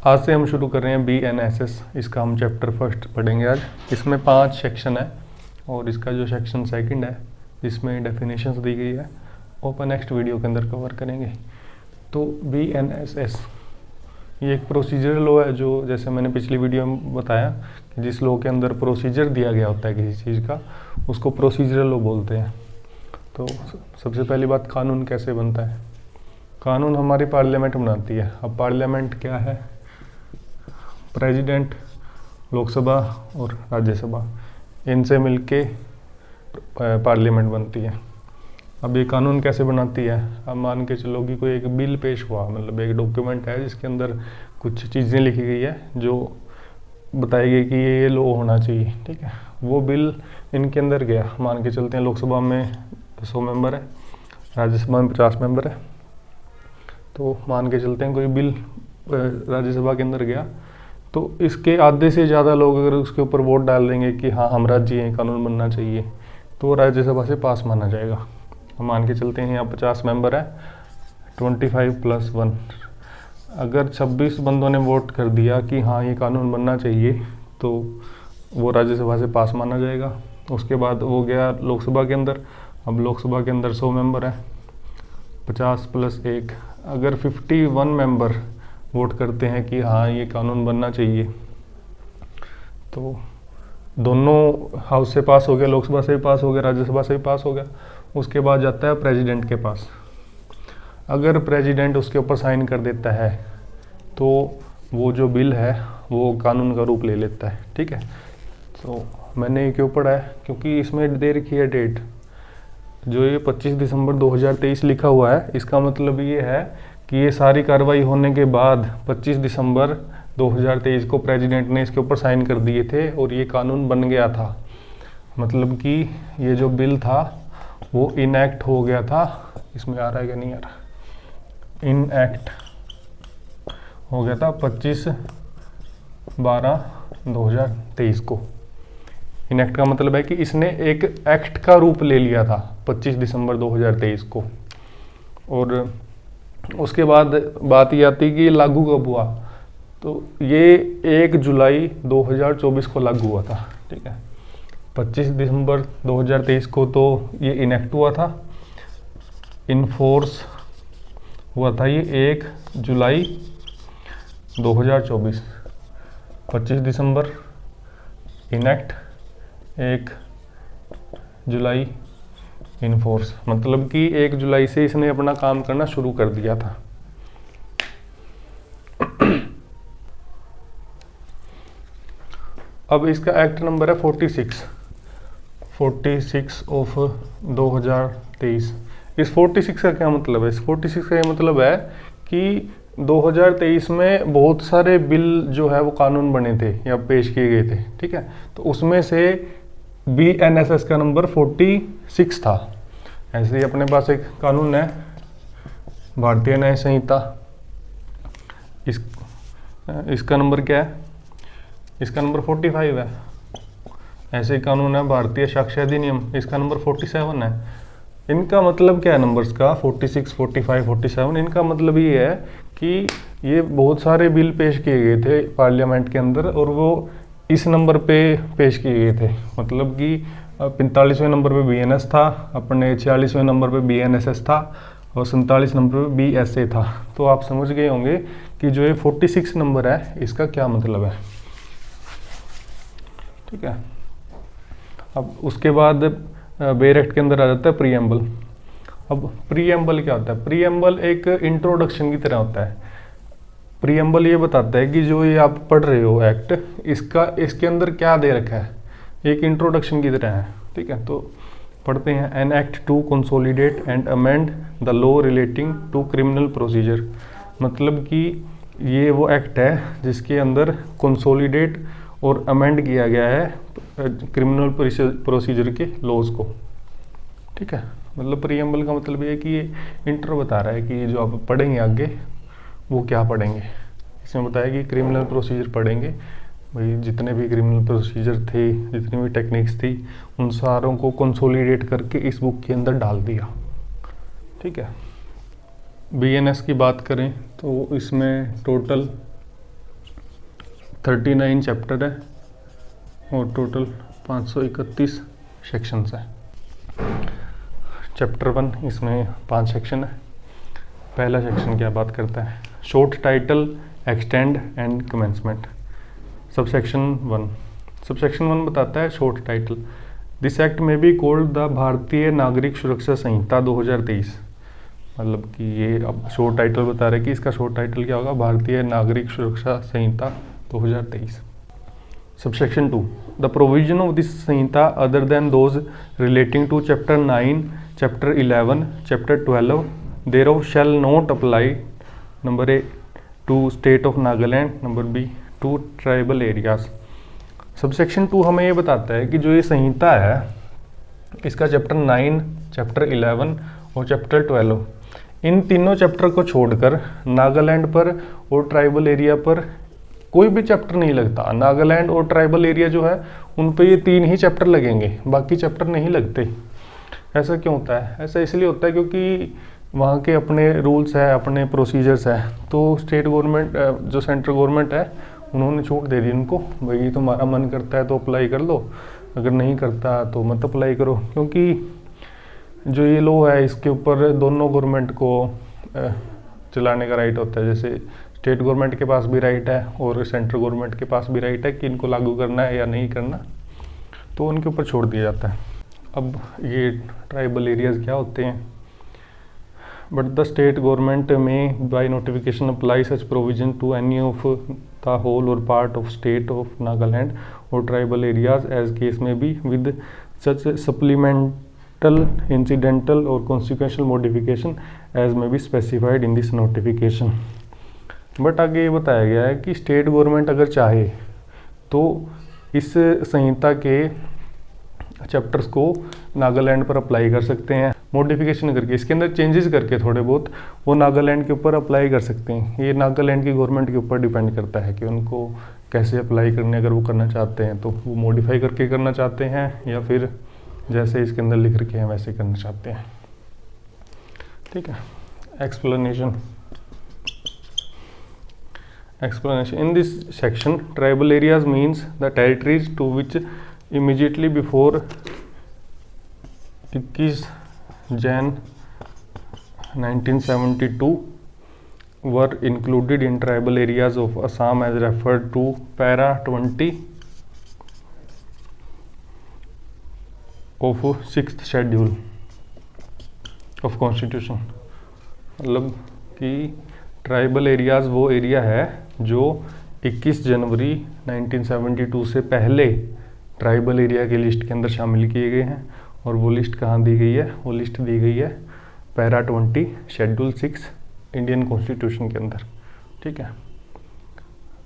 आज से हम शुरू कर रहे हैं BNSS। इसका हम चैप्टर फर्स्ट पढ़ेंगे आज। इसमें 5 सेक्शन है और इसका जो सेक्शन सेकंड है जिसमें डेफिनेशंस दी गई है वो अपन नेक्स्ट वीडियो के अंदर कवर करेंगे। तो BNSS ये एक प्रोसीजरल लॉ है, जो जैसे मैंने पिछली वीडियो में बताया कि जिस लॉ के अंदर प्रोसीजर दिया गया होता है किसी चीज़ का, उसको प्रोसीजरल लॉ बोलते हैं। तो सबसे पहली बात, कानून कैसे बनता है। कानून हमारी पार्लियामेंट बनाती है। अब पार्लियामेंट क्या है? प्रेसिडेंट, लोकसभा और राज्यसभा, इनसे मिलके पार्लियामेंट बनती है। अब ये कानून कैसे बनाती है? अब मान के चलो कि कोई एक बिल पेश हुआ, मतलब एक डॉक्यूमेंट है जिसके अंदर कुछ चीज़ें लिखी गई है जो बताई गई कि ये लॉ होना चाहिए, ठीक है। वो बिल इनके अंदर गया। मान के चलते हैं लोकसभा में 100 मेंबर है, राज्यसभा में 50 मेंबर है। तो मान के चलते हैं कोई बिल राज्यसभा के अंदर गया, तो इसके आधे से ज़्यादा लोग अगर उसके ऊपर वोट डाल देंगे कि हाँ हम राज्य हैं, कानून बनना चाहिए, तो वो राज्यसभा से पास माना जाएगा। हम मान के चलते हैं यहाँ 50 मेंबर है, 25+1। अगर 26 बंदों ने वोट कर दिया कि हाँ ये कानून बनना चाहिए, तो वो राज्यसभा से पास माना जाएगा। उसके बाद वो गया लोकसभा के अंदर। अब लोकसभा के अंदर 100 मेंबर है, 50+1। अगर 51 मेंबर वोट करते हैं कि हाँ ये कानून बनना चाहिए, तो दोनों हाउस से पास हो गया, लोकसभा से भी पास हो गया, राज्यसभा से भी पास हो गया। उसके बाद जाता है प्रेसिडेंट के पास। अगर प्रेसिडेंट उसके ऊपर साइन कर देता है तो वो जो बिल है वो कानून का रूप ले लेता है, ठीक है। तो मैंने ये क्यों पढ़ा है? क्योंकि इसमें दे रखी है डेट, जो ये 25 दिसंबर 2023 लिखा हुआ है। इसका मतलब ये है कि ये सारी कार्रवाई होने के बाद 25 दिसंबर 2023 को प्रेसिडेंट ने इसके ऊपर साइन कर दिए थे और ये कानून बन गया था। मतलब कि ये जो बिल था वो इनएक्ट हो गया था। इसमें आ रहा है क्या? नहीं आ रहा। इनएक्ट हो गया था 25/12/2023 को। इनएक्ट का मतलब है कि इसने एक एक्ट का रूप ले लिया था 25 दिसंबर 2023 को। और उसके बाद बात ये आती कि लागू कब हुआ, तो ये 1 जुलाई 2024 को लागू हुआ था, ठीक है। 25 दिसंबर 2023 को तो ये इनेक्ट हुआ था, इनफोर्स हुआ था ये 1 जुलाई 2024। 25 दिसंबर इनेक्ट, 1 जुलाई इनफोर्स, मतलब कि 1 जुलाई से इसने अपना काम करना शुरू कर दिया था। अब इसका एक्ट नंबर है 46 ऑफ 2023। इस 46 का क्या मतलब है? इस 46 का ये मतलब है कि 2023 में बहुत सारे बिल जो है वो कानून बने थे या पेश किए गए थे, ठीक है। तो उसमें से BNSS का नंबर 46 था। ऐसे ही अपने पास एक कानून है, भारतीय न्याय संहिता। इसका नंबर क्या है? इसका नंबर 45 है। ऐसे ही कानून है भारतीय साक्ष्य अधिनियम, इसका नंबर 47 है। इनका मतलब क्या है नंबर्स का? 46, 45, 47। इनका मतलब ये है कि ये बहुत सारे बिल पेश किए गए थे पार्लियामेंट के अंदर और वो इस नंबर पे पेश किए गए थे। मतलब कि 45वें नंबर पे BNS था, अपने 46वें नंबर पे BNSS था और 47 नंबर पे BSA था। तो आप समझ गए होंगे कि जो ये 46 नंबर है इसका क्या मतलब है, ठीक है। अब उसके बाद बेयर एक्ट के अंदर आ जाता है प्रीएम्बल। अब प्रीएम्बल क्या होता है? प्रीएम्बल एक इंट्रोडक्शन की तरह होता है। प्रीएम्बल ये बताता है कि जो ये आप पढ़ रहे हो एक्ट, इसके अंदर क्या दे रखा है, एक इंट्रोडक्शन की तरह है, ठीक है। तो पढ़ते हैं, an act to consolidate and amend the law relating to criminal procedure. मतलब कि ये वो एक्ट है जिसके अंदर कंसोलिडेट और अमेंड किया गया है क्रिमिनल प्रोसीजर के लॉज को, ठीक है। मतलब प्रीएम्बल का मतलब ये है कि ये इंट्रो बता रहा है कि जो आप पढ़ेंगे आगे वो क्या पढ़ेंगे। इसमें बताया कि क्रिमिनल प्रोसीजर पढ़ेंगे, भाई जितने भी क्रिमिनल प्रोसीजर थे, जितनी भी टेक्निक्स थी, उन सारों को कंसोलिडेट करके इस बुक के अंदर डाल दिया, ठीक है। BNS की बात करें तो इसमें टोटल 39 चैप्टर है और टोटल 531 सेक्शंस है। चैप्टर 1, इसमें 5 सेक्शन है। पहला सेक्शन क्या बात करता है, short title, extend and commencement. Subsection 1 बताता है शॉर्ट टाइटल, दिस एक्ट में बी कॉल्ड द भारतीय नागरिक सुरक्षा संहिता 2023। मतलब कि ये अब शॉर्ट टाइटल बता रहे कि इसका शॉर्ट टाइटल क्या होगा, Bharatiya Nagarik Suraksha Sanhita 2023। Subsection 2, the provision of this Sanhita other than those relating to chapter 9, chapter 11, chapter 12 thereof shall not apply, number A to state of Nagaland, number B to tribal areas. Subsection 2 हमें ये बताता है कि जो ये संहिता है इसका चैप्टर 9, चैप्टर 11 और चैप्टर 12, इन तीनों चैप्टर को छोड़कर नागालैंड पर और ट्राइबल एरिया पर कोई भी चैप्टर नहीं लगता। नागालैंड और ट्राइबल एरिया जो है उन पे ये 3 ही चैप्टर लगेंगे, बाकी चैप्टर नहीं लगते। ऐसा क्यों होता है? ऐसा इसलिए होता है क्योंकि वहाँ के अपने रूल्स है, अपने प्रोसीजर्स है। तो स्टेट गवर्नमेंट जो सेंट्रल गवर्नमेंट है उन्होंने छूट दे दी उनको, भाई तुम्हारा मन करता है तो अप्लाई कर लो, अगर नहीं करता तो मत अप्लाई करो। क्योंकि जो ये लॉ है इसके ऊपर दोनों गवर्नमेंट को चलाने का राइट होता है। जैसे स्टेट गवर्नमेंट के पास भी राइट है और सेंट्रल गवर्नमेंट के पास भी राइट है कि इनको लागू करना है या नहीं करना, तो उनके ऊपर छोड़ दिया जाता है। अब ये ट्राइबल एरियाज़ क्या होते हैं? But the state government may by notification apply such provision to any of the whole और part of state of Nagaland और tribal areas as case may be with such supplemental, incidental और consequential modification as may be specified in this notification. But आगे ये बताया गया है कि state government अगर चाहे तो इस संहिता के चैप्टर्स को नागालैंड पर अप्लाई कर सकते हैं, मॉडिफिकेशन करके, इसके अंदर चेंजेस करके थोड़े बहुत वो नागालैंड के ऊपर अप्लाई कर सकते हैं। ये नागालैंड की गवर्नमेंट के ऊपर डिपेंड करता है कि उनको कैसे अप्लाई करने, अगर वो करना चाहते हैं तो वो मॉडिफाई करके करना चाहते हैं या फिर जैसे इसके अंदर लिख रखे हैं वैसे करना चाहते हैं। ठीक है, explanation in this section, tribal areas means the territories to which immediately before 21 Jan 1972 were included in tribal areas of Assam as referred to para 20 of 6th schedule of constitution। मतलब कि ट्राइबल एरियाज वो area है जो 21 जनवरी 1972 से पहले tribal area की list के अंदर शामिल किए गए हैं। और वो लिस्ट कहाँ दी गई है? वो लिस्ट दी गई है पैरा 20 शेड्यूल 6 इंडियन कॉन्स्टिट्यूशन के अंदर। ठीक है,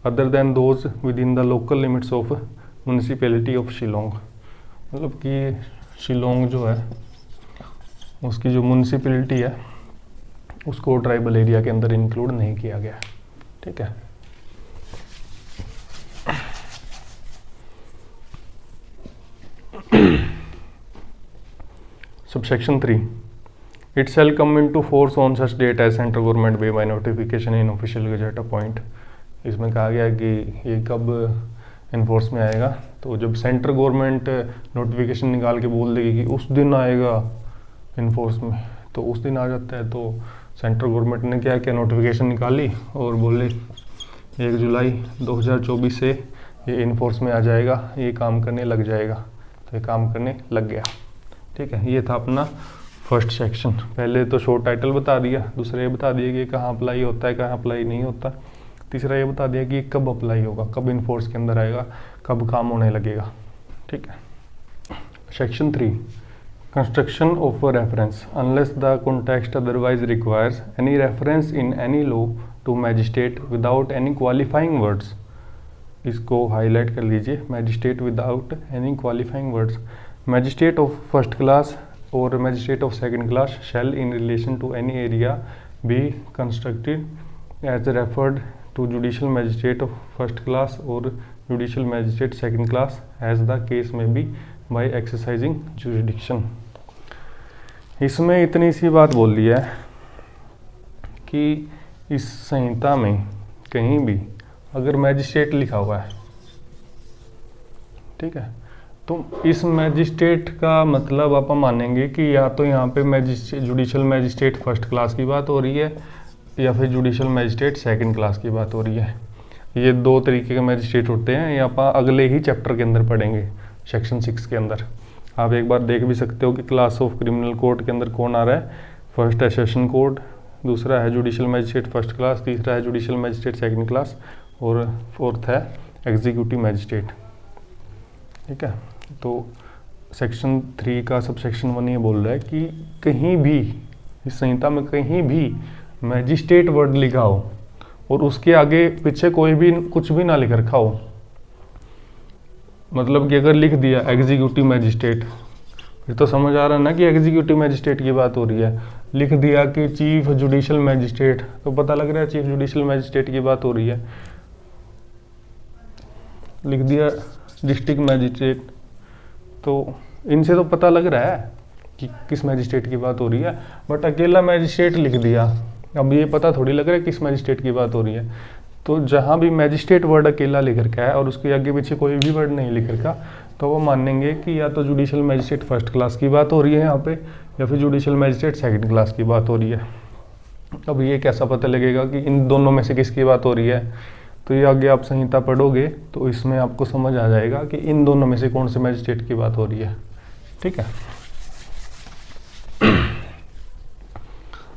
other than those with in the local limits of municipality of Shillong. मतलब कि शिलोंग जो है उसकी जो म्यूनिसिपैलिटी है उसको ट्राइबल एरिया के अंदर इंक्लूड नहीं किया गया। ठीक है, Subsection 3, it shall come into force on such date as central government may by notification in official gazette appoint। इसमें कहा गया कि ये कब इन्फोर्स में आएगा, तो जब सेंट्रल गवर्नमेंट नोटिफिकेशन निकाल के बोल देगी कि उस दिन आएगा इन्फोर्स में, तो उस दिन आ जाता है। तो सेंट्रल गवर्नमेंट ने क्या क्या नोटिफिकेशन निकाली और बोले 1 जुलाई 2024 से ये इन्फोर्स में आ जाएगा, ये काम करने लग जाएगा, तो ये काम करने लग गया। ठीक है, ये था अपना फर्स्ट सेक्शन। पहले तो शॉर्ट टाइटल बता दिया, दूसरा ये बता दिया कि कहाँ अप्लाई होता है, कहाँ अप्लाई नहीं होता, तीसरा ये बता दिया कि कब अप्लाई होगा, कब इन्फोर्स के अंदर आएगा, कब काम होने लगेगा। ठीक है, section 3, construction of a reference unless the context otherwise requires any reference in any law to magistrate without any qualifying words. इसको हाईलाइट कर लीजिए, magistrate without any qualifying words. Magistrate of first class और magistrate of second class shall in relation to any area be constructed as referred to judicial magistrate of first class और judicial magistrate second class as the case may B bye exercising jurisdiction. इसमें इतनी सी बात बोल दी है कि इस संहिता में कहीं भी अगर मैजिस्ट्रेट लिखा हुआ है, ठीक है, तो इस मैजिस्ट्रेट का मतलब आप मानेंगे कि या तो यहाँ पे magistrate judicial magistrate first class की बात हो रही है या फिर जुडिशल मैजिस्ट्रेट सेकंड क्लास की बात हो रही है। ये दो तरीके के मैजिस्ट्रेट होते हैं, ये आप अगले ही चैप्टर के अंदर पढ़ेंगे, सेक्शन 6 के अंदर। आप एक बार देख भी सकते हो कि क्लास ऑफ क्रिमिनल कोर्ट के अंदर कौन आ रहा है। फर्स्ट है सेशन कोर्ट, दूसरा है जुडिशल मैजिस्ट्रेट फर्स्ट क्लास, तीसरा है जुडिशल मैजिस्ट्रेट सेकंड क्लास और फोर्थ है एग्जीक्यूटिव मैजिस्ट्रेट। ठीक है, तो सेक्शन 3 का सब सेक्शन 1 ये बोल रहा है कि कहीं भी इस संहिता में कहीं भी मैजिस्ट्रेट वर्ड लिखा हो और उसके आगे पीछे कोई भी कुछ भी ना लिख रखा हो, मतलब कि अगर लिख दिया एग्जीक्यूटिव मैजिस्ट्रेट, फिर तो समझ आ रहा है ना कि एग्जीक्यूटिव मैजिस्ट्रेट की बात हो रही है। लिख दिया कि चीफ जुडिशल मैजिस्ट्रेट, तो पता लग रहा है चीफ जुडिशल मैजिस्ट्रेट की बात हो रही है। लिख दिया डिस्ट्रिक्ट मैजिस्ट्रेट, तो इनसे तो पता लग रहा है कि किस मैजिस्ट्रेट की बात हो रही है, बट अकेला मैजिस्ट्रेट लिख दिया, अब ये पता थोड़ी लग रहा है किस मैजिस्ट्रेट की बात हो रही है। तो जहाँ भी मैजिस्ट्रेट वर्ड अकेला लिख रखा है और उसके आगे पीछे कोई भी वर्ड नहीं लिख रखा, तो वो मानेंगे कि या तो जुडिशल मैजिस्ट्रेट फर्स्ट क्लास की बात हो रही है यहाँ पे, या फिर जुडिशल मैजिस्ट्रेट सेकंड क्लास की बात हो रही है। अब ये कैसा पता लगेगा कि इन दोनों में से किसकी बात हो रही है? तो ये आगे आप संहिता पढ़ोगे तो इसमें आपको समझ आ जाएगा कि इन दोनों में से कौन से मैजिस्ट्रेट की बात हो रही है। ठीक है,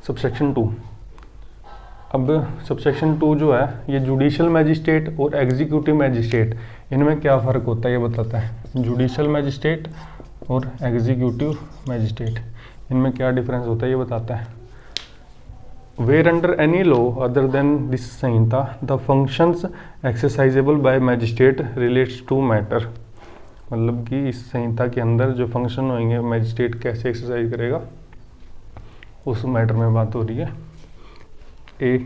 सबसेक्शन 2। अब सबसेक्शन 2 जो है ये जुडिशल मैजिस्ट्रेट और एग्जीक्यूटिव मैजिस्ट्रेट, इनमें क्या फ़र्क होता है ये बताता है। जुडिशल मैजिस्ट्रेट और एग्जीक्यूटिव मैजिस्ट्रेट, इनमें क्या डिफरेंस होता है ये बताता है। Where under any law other than this Sanhita the functions exercisable by magistrate relates to matter, मतलब कि इस संहिता के अंदर जो फंक्शन होंगे मैजिस्ट्रेट कैसे एक्सरसाइज करेगा उस मैटर में बात हो रही है। ए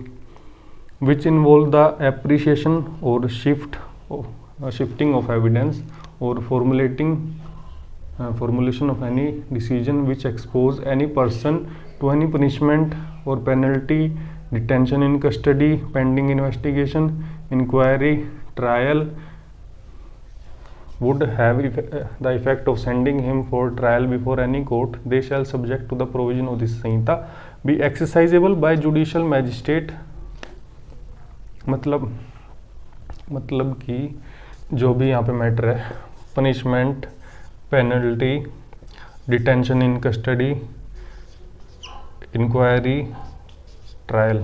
विच इन्वॉल्व द एप्रिसिएशन और शिफ्टिंग ऑफ एविडेंस और formulation of any decision which expose any person to any punishment or penalty, detention in custody, pending investigation, inquiry, trial, would have the effect of sending him for trial before any court, they shall subject to the provision of this Samhita be exercisable by judicial magistrate। मतलब कि जो भी यहाँ पे matter है, punishment, penalty, detention in custody, inquiry, trial,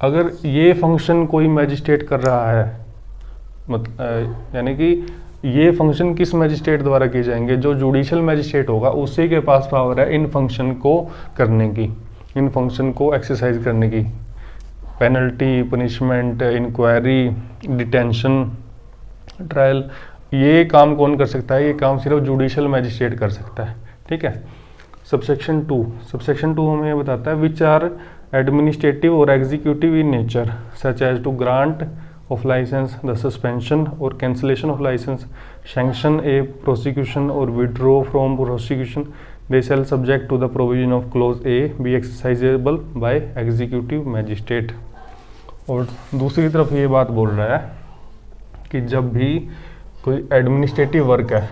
अगर ये function कोई मैजिस्ट्रेट कर रहा है, यानी कि ये फंक्शन किस मैजिस्ट्रेट द्वारा किए जाएंगे? जो जुडिशल मैजिस्ट्रेट होगा उसी के पास पावर है इन फंक्शन को करने की, इन फंक्शन को एक्सरसाइज करने की। Penalty, punishment, inquiry, detention, trial, ये काम कौन कर सकता है? ये काम सिर्फ जुडिशल मैजिस्ट्रेट कर सकता है। ठीक है, सबसेक्शन 2 हमें ये बताता है विच आर एडमिनिस्ट्रेटिव और executive in nature such as to grant of license, the suspension or cancellation of license, sanction a prosecution or withdraw from prosecution, they shall subject to the provision of clause A be exercisable by executive magistrate। और दूसरी तरफ ये बात बोल रहा है कि जब भी कोई एडमिनिस्ट्रेटिव वर्क है,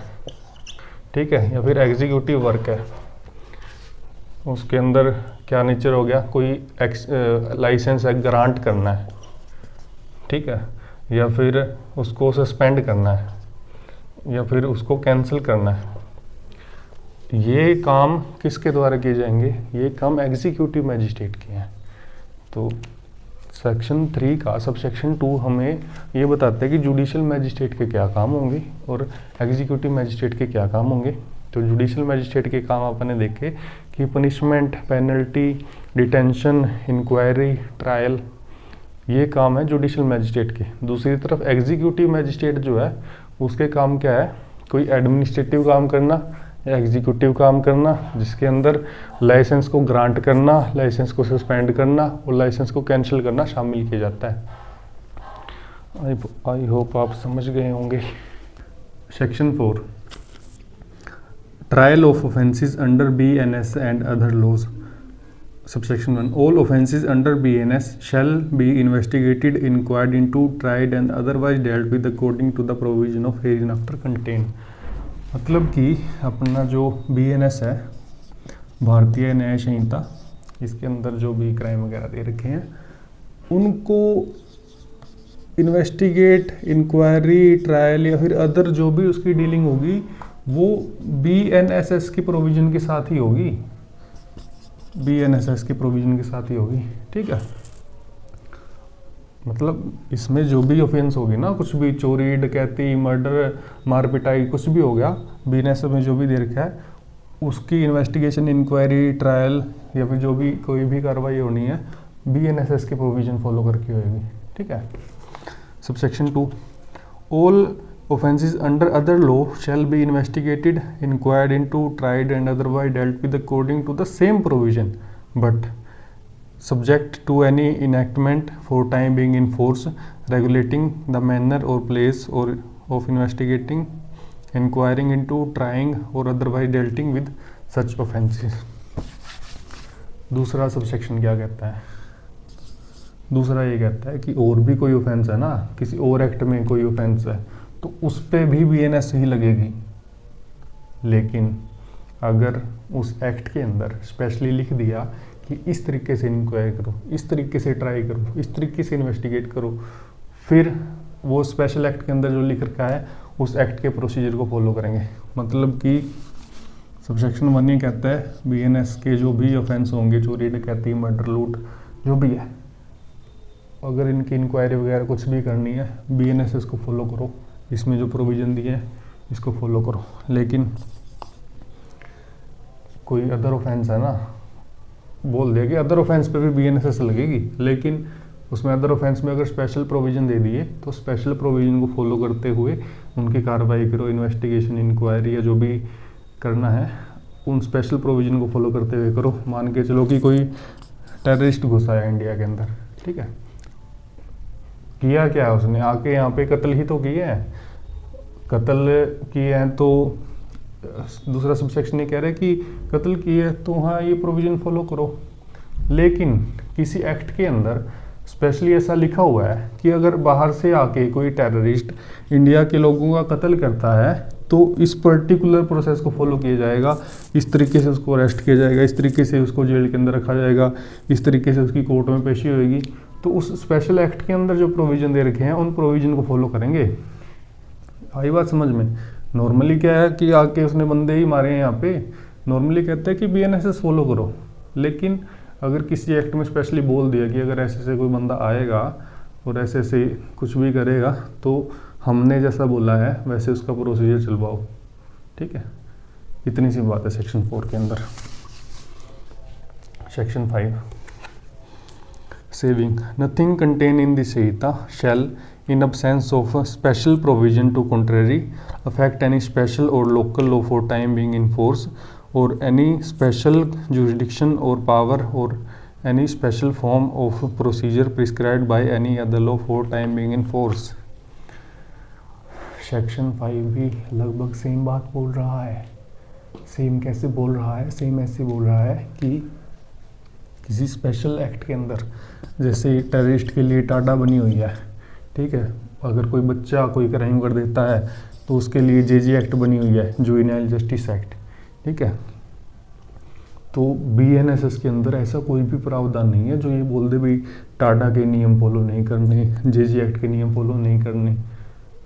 ठीक है, या फिर एग्जीक्यूटिव वर्क है, उसके अंदर क्या नेचर हो गया, कोई लाइसेंस है ग्रांट करना है, ठीक है, या फिर उसको सस्पेंड करना है, या फिर उसको कैंसिल करना है, ये काम किसके द्वारा किए जाएंगे? ये काम एग्जीक्यूटिव मैजिस्ट्रेट के हैं। तो सेक्शन 3 का सबसेक्शन 2 हमें ये बताता है कि जुडिशल मैजिस्ट्रेट के क्या काम होंगे और एग्जीक्यूटिव मैजिस्ट्रेट के क्या काम होंगे। तो जुडिशल मैजिस्ट्रेट के काम आपने देखे कि punishment, penalty, detention, inquiry, trial, ये काम है जुडिशल मैजिस्ट्रेट के। दूसरी तरफ एग्जीक्यूटिव मैजिस्ट्रेट जो है उसके काम क्या है? कोई एडमिनिस्ट्रेटिव काम करना या एग्जीक्यूटिव काम करना, जिसके अंदर लाइसेंस को ग्रांट करना, लाइसेंस को सस्पेंड करना और लाइसेंस को कैंसिल करना शामिल किया जाता है। आई होप आप समझ गए होंगे। Section 4 trial of offences under BNS and other laws. Subsection 1. All offences under BNS shall be investigated, inquired into, tried and otherwise dealt with according to the provision of hereinafter contained. मतलब कि अपना जो BNS है, भारतीय न्याय संहिता, इसके अंदर जो भी क्राइम वगैरह दे रखे हैं उनको इन्वेस्टिगेट, इंक्वायरी, ट्रायल या फिर अदर जो भी उसकी डीलिंग होगी वो BNSS की प्रोविज़न के साथ ही होगी, BNSS की प्रोविज़न के साथ ही होगी। ठीक है, मतलब इसमें जो भी ऑफेंस होगी ना, कुछ भी चोरी, डकैती, मर्डर, मार पिटाई, कुछ भी हो गया, BNSS में जो भी दे रखा है उसकी इन्वेस्टिगेशन, इंक्वायरी, ट्रायल या फिर जो भी कोई भी कार्रवाई होनी है BNSS की प्रोविज़न फॉलो करके होगी। ठीक है। Subsection 2. All offences under other law shall be investigated, inquired into, tried and otherwise dealt with according to the same provision, but subject to any enactment for time being in force regulating the manner or place or of investigating, inquiring into, trying or otherwise dealing with such offences. दूसरा subsection क्या कहता है? दूसरा ये कहता है कि और भी कोई ऑफेंस है ना, किसी और एक्ट में कोई ऑफेंस है तो उस पर भी BNS ही लगेगी, लेकिन अगर उस एक्ट के अंदर स्पेशली लिख दिया कि इस तरीके से इंक्वायरी करो, इस तरीके से ट्राई करो, इस तरीके से इन्वेस्टिगेट करो, फिर वो स्पेशल एक्ट के अंदर जो लिख रखा है उस एक्ट के प्रोसीजर को फॉलो करेंगे। मतलब कि सबसेक्शन 1 ये कहता है BNS के जो भी ऑफेंस होंगे, चोरी, डकैती, मर्डर, लूट, जो भी है, अगर इनकी इंक्वायरी वगैरह कुछ भी करनी है BNSS को फॉलो करो, इसमें जो प्रोविज़न दिए हैं इसको फॉलो करो। लेकिन कोई अदर ऑफेंस है ना, बोल दिया कि अदर ऑफेंस पे भी BNSS लगेगी, लेकिन उसमें अदर ऑफेंस में अगर स्पेशल प्रोविज़न दे दिए तो स्पेशल प्रोविज़न को फॉलो करते हुए उनकी कार्रवाई करो, इन्वेस्टिगेशन, इंक्वायरी या जो भी करना है उन स्पेशल प्रोविज़न को फॉलो करते हुए करो। मान के चलो कि कोई टेररिस्ट घुसा है इंडिया के अंदर, ठीक है, किया क्या है उसने, आके यहाँ पे कत्ल ही तो किए हैं, कत्ल किए हैं तो दूसरा सबसेक्शन ये कह रहा है कि कत्ल किए तो हाँ ये प्रोविज़न फॉलो करो। लेकिन किसी एक्ट के अंदर स्पेशली ऐसा लिखा हुआ है कि अगर बाहर से आके कोई टेररिस्ट इंडिया के लोगों का कत्ल करता है तो इस पर्टिकुलर प्रोसेस को फॉलो किया जाएगा, इस तरीके से उसको अरेस्ट किया जाएगा, इस तरीके से उसको जेल के अंदर रखा जाएगा, इस तरीके से उसकी कोर्ट में पेशी होगी। तो उस स्पेशल एक्ट के अंदर जो प्रोविज़न दे रखे हैं उन प्रोविज़न को फॉलो करेंगे। आई बात समझ में? नॉर्मली क्या है कि आके उसने बंदे ही मारे हैं यहाँ पे, नॉर्मली कहते हैं कि BNSS फॉलो करो, लेकिन अगर किसी एक्ट में स्पेशली बोल दिया कि अगर ऐसे से कोई बंदा आएगा और ऐसे से कुछ भी करेगा तो हमने जैसा बोला है वैसे उसका प्रोसीजर चलवाओ। ठीक है, इतनी सी बात है सेक्शन 4 के अंदर। Section 5 saving nothing contain in this Sanhita shall in absence of a special provision to contrary affect any special or local law for time being in force or any special jurisdiction or power or any special form of procedure prescribed by any other law for time being in force। Section 5 भी लगभग same बात बोल रहा है। Same कैसे बोल रहा है? सेम ऐसे बोल रहा है कि किसी स्पेशल एक्ट के अंदर, जैसे टेररिस्ट के लिए टाडा बनी हुई है, ठीक है, अगर कोई बच्चा कोई क्राइम कर देता है तो उसके लिए JJ एक्ट बनी हुई है, जुवेनाइल जस्टिस एक्ट, ठीक है। तो BNSS के अंदर ऐसा कोई भी प्रावधान नहीं है जो ये बोल दे भाई टाडा के नियम फॉलो नहीं करने, JJ एक्ट के नियम फॉलो नहीं करने,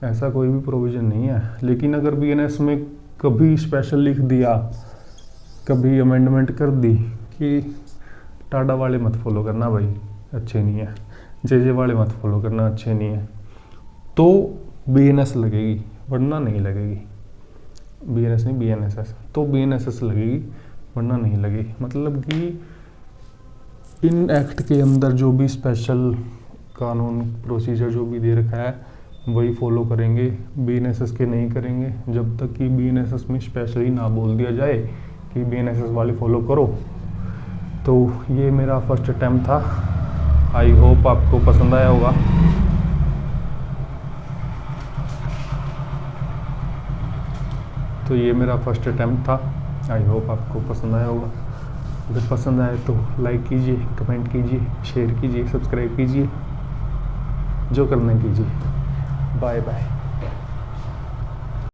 ऐसा कोई भी प्रोविज़न नहीं है। लेकिन अगर BNS में कभी स्पेशल लिख दिया, कभी अमेंडमेंट कर दी कि टाडा वाले मत फॉलो करना भाई, अच्छे नहीं है, JJ वाले मत फॉलो करना, अच्छे नहीं है, तो BNS लगेगी, वरना नहीं लगेगी। BNS नहीं, BNSS, तो BNSS लगेगी वरना नहीं लगेगी। मतलब कि इन एक्ट के अंदर जो भी स्पेशल कानून प्रोसीजर जो भी दे रखा है वही फॉलो करेंगे, BNSS के नहीं करेंगे, जब तक कि BNSS में स्पेशली ना बोल दिया जाए कि BNSS वाले फॉलो करो। तो ये मेरा फर्स्ट अटैम्प्ट था, आई होप आपको पसंद आया होगा। तो ये मेरा फर्स्ट अटैम्प्ट था, आई होप आपको पसंद आया होगा। अगर पसंद आए तो लाइक कीजिए, कमेंट कीजिए, शेयर कीजिए, सब्सक्राइब कीजिए, जो करना कीजिए। Bye bye.